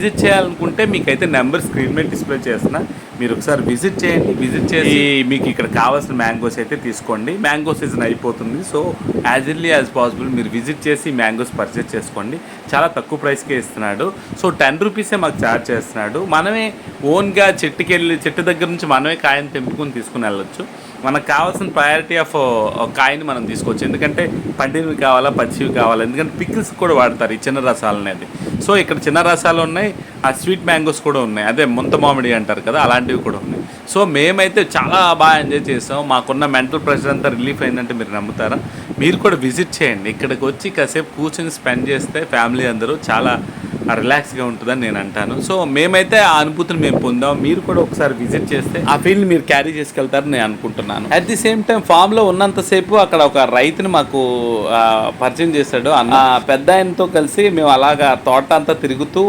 Visit చేయాలనుకుంటే మీకైతే number screen మీద డిస్ప్లే చేస్తున్నా, మీరు ఒకసారి విజిట్ చేయండి. విజిట్ చేసి మీకు ఇక్కడ కావాల్సిన మ్యాంగోస్ అయితే తీసుకోండి. మ్యాంగో సీజన్ అయిపోతుంది, so as early as possible మీరు విజిట్ చేసి మ్యాంగోస్ పర్చేస్ చేసుకోండి. చాలా తక్కువ ప్రైస్కే ఇస్తున్నాడు. సో 10 రూపీసే మాకు ఛార్జ్ చేస్తున్నాడు. మనమే ఓన్గా చెట్టు దగ్గర నుంచి మనమే కాయని తెంపుకొని తీసుకుని వెళ్ళొచ్చు. మనకు కావాల్సిన ప్రయారిటీ ఆఫ్ కాయని మనం తీసుకోవచ్చు. ఎందుకంటే పండినవి కావాలా, పచ్చివి కావాలా, ఎందుకంటే పికిల్స్ కూడా వాడతారు ఈ చిన్న రసాలు అనేది. సో ఇక్కడ చిన్న రసాలు ఉన్నాయి, ఆ స్వీట్ మ్యాంగోస్ కూడా ఉన్నాయి, అదే ముంత మామిడి అంటారు కదా, అలాంటివి కూడా ఉన్నాయి. సో మేమైతే చాలా బాగా ఎంజాయ్ చేసాం. మాకున్న మెంటల్ ప్రెషర్ అంతా రిలీఫ్ అయిందంటే మీరు నమ్ముతారా? మీరు కూడా విజిట్ చేయండి. ఇక్కడికి వచ్చి కాసేపు కూర్చొని స్పెండ్ చేస్తే ఫ్యామిలీ అందరూ చాలా రిలాక్స్గా ఉంటుందని నేను అంటాను. సో మేమైతే ఆ అనుభూతిని మేము పొందాం. మీరు కూడా ఒకసారి విజిట్ చేస్తే ఆ ఫీల్ని మీరు క్యారీ చేసుకెళ్తారని నేను అనుకుంటున్నాను. అట్ ది సేమ్ టైం ఫామ్లో ఉన్నంతసేపు అక్కడ ఒక రైతుని మాకు పరిచయం చేశాడు అన్న. పెద్ద ఆయనతో కలిసి మేము అలాగా తోట అంతా తిరుగుతూ